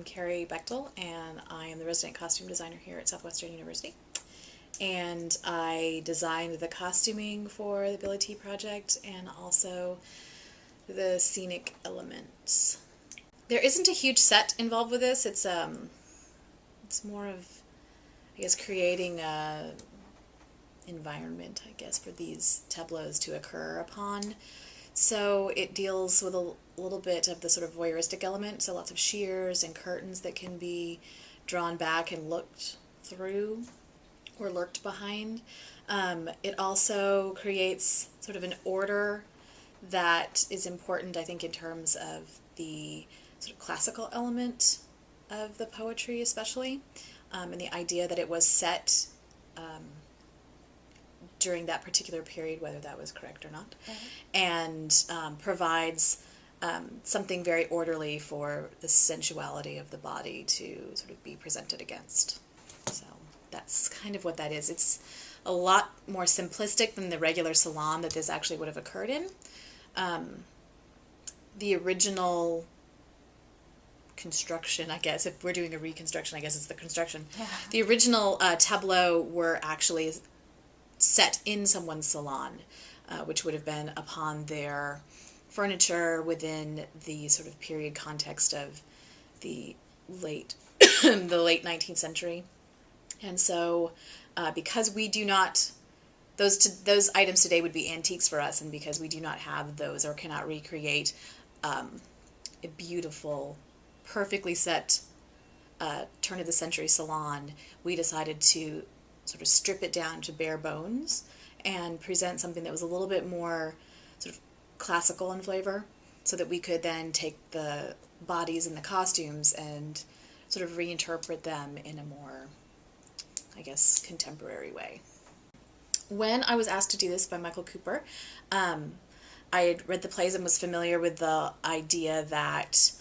Kerry Bechtel, and I am the resident costume designer here at Southwestern University. And I designed the costuming for the Bilitis project and also the scenic elements. There isn't a huge set involved with this. It's more of, I guess, creating a environment, I guess, for these tableaus to occur upon. So it deals with a little bit of the sort of voyeuristic element, so lots of shears and curtains that can be drawn back and looked through or lurked behind. It also creates sort of an order that is important, I think, in terms of the sort of classical element of the poetry especially, and the idea that it was set during that particular period, whether that was correct or not, and provides something very orderly for the sensuality of the body to sort of be presented against. So that's kind of what that is. It's a lot more simplistic than the regular salon that this actually would have occurred in. The original construction, I guess, if we're doing a reconstruction, I guess it's the construction. Yeah. The original tableaux were actually set in someone's salon, which would have been upon their furniture within the sort of period context of the late the late 19th century. And so because we do not, those items today would be antiques for us, and because we do not have those or cannot recreate a beautiful, perfectly set turn of the century salon, we decided to sort of strip it down to bare bones and present something that was a little bit more sort of classical in flavor, so that we could then take the bodies and the costumes and sort of reinterpret them in a more, I guess, contemporary way. When I was asked to do this by Michael Cooper, I had read the plays and was familiar with the idea that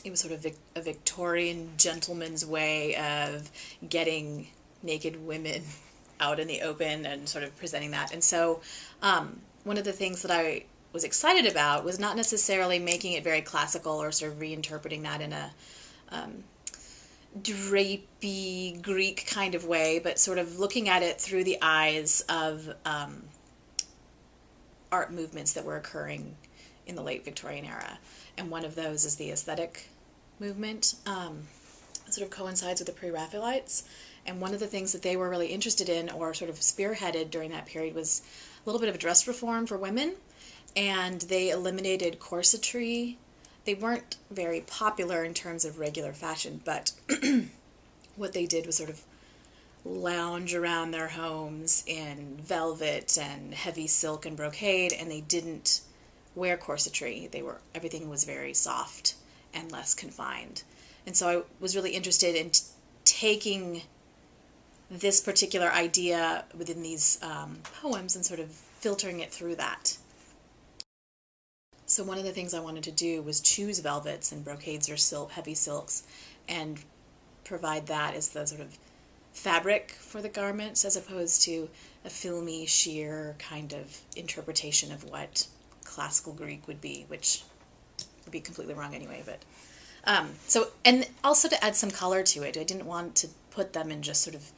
it was sort of a Victorian gentleman's way of getting naked women out in the open and sort of presenting that. And so one of the things that I was excited about was not necessarily making it very classical or sort of reinterpreting that in a drapey Greek kind of way, but sort of looking at it through the eyes of art movements that were occurring in the late Victorian era. And one of those is the aesthetic movement. It sort of coincides with the Pre-Raphaelites. And one of the things that they were really interested in, or sort of spearheaded during that period, was a little bit of a dress reform for women. And they eliminated corsetry. They weren't very popular in terms of regular fashion, but what they did was sort of lounge around their homes in velvet and heavy silk and brocade, and they didn't wear corsetry. Everything was very soft and less confined. And so I was really interested in taking this particular idea within these poems and sort of filtering it through that. So one of the things I wanted to do was choose velvets and brocades or heavy silks and provide that as the sort of fabric for the garments, as opposed to a filmy, sheer kind of interpretation of what classical Greek would be, which would be completely wrong anyway. But and also to add some color to it. I didn't want to put them in just sort of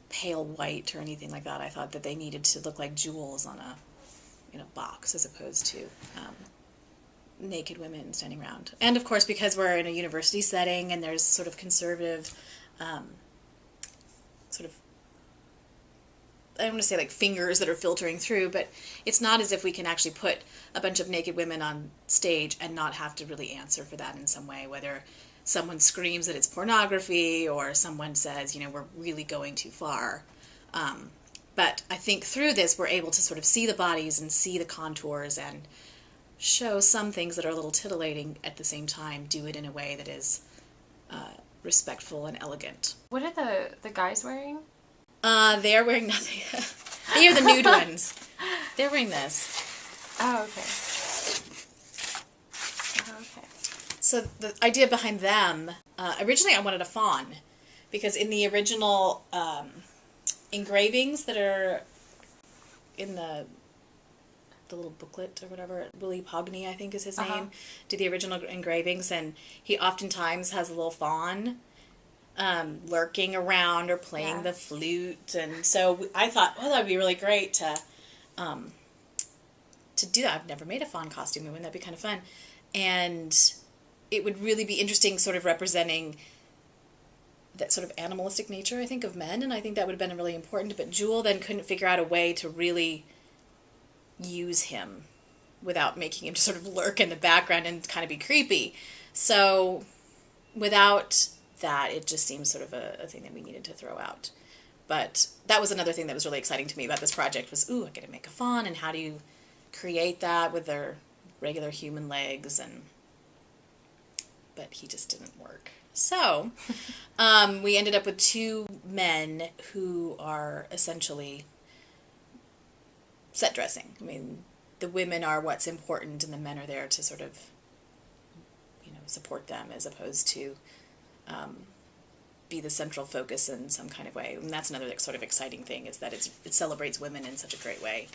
pale white or anything like that. I thought that they needed to look like jewels on a box, as opposed to naked women standing around. And of course, because we're in a university setting and there's sort of conservative sort of, I don't want to say like fingers that are filtering through, but it's not as if we can actually put a bunch of naked women on stage and not have to really answer for that in some way, whether someone screams that it's pornography or someone says, we're really going too far. But I think through this, we're able to sort of see the bodies and see the contours and show some things that are a little titillating, at the same time do it in a way that is respectful and elegant. What are the guys wearing? They are wearing nothing. They are the nude ones. They're wearing this. Oh, okay. So the idea behind them, originally I wanted a fawn, because in the original engravings that are in the the little booklet or whatever. Willie Pogney, I think is his name, did the original engravings, and he oftentimes has a little fawn lurking around or playing the flute, and so I thought, oh, that would be really great to do that. I've never made a fawn costume, wouldn't that be kind of fun? And it would really be interesting, sort of representing that sort of animalistic nature, I think, of men, and I think that would have been really important, but Jewel then couldn't figure out a way to really use him without making him just sort of lurk in the background and kind of be creepy. So without that, it just seems sort of a thing that we needed to throw out. But that was another thing that was really exciting to me about this project was, I get to make a fawn, and how do you create that with their regular human legs? But he just didn't work. So we ended up with two men who are essentially set dressing. I mean, the women are what's important, and the men are there to sort of, support them, as opposed to be the central focus in some kind of way. And that's another sort of exciting thing, is that it celebrates women in such a great way.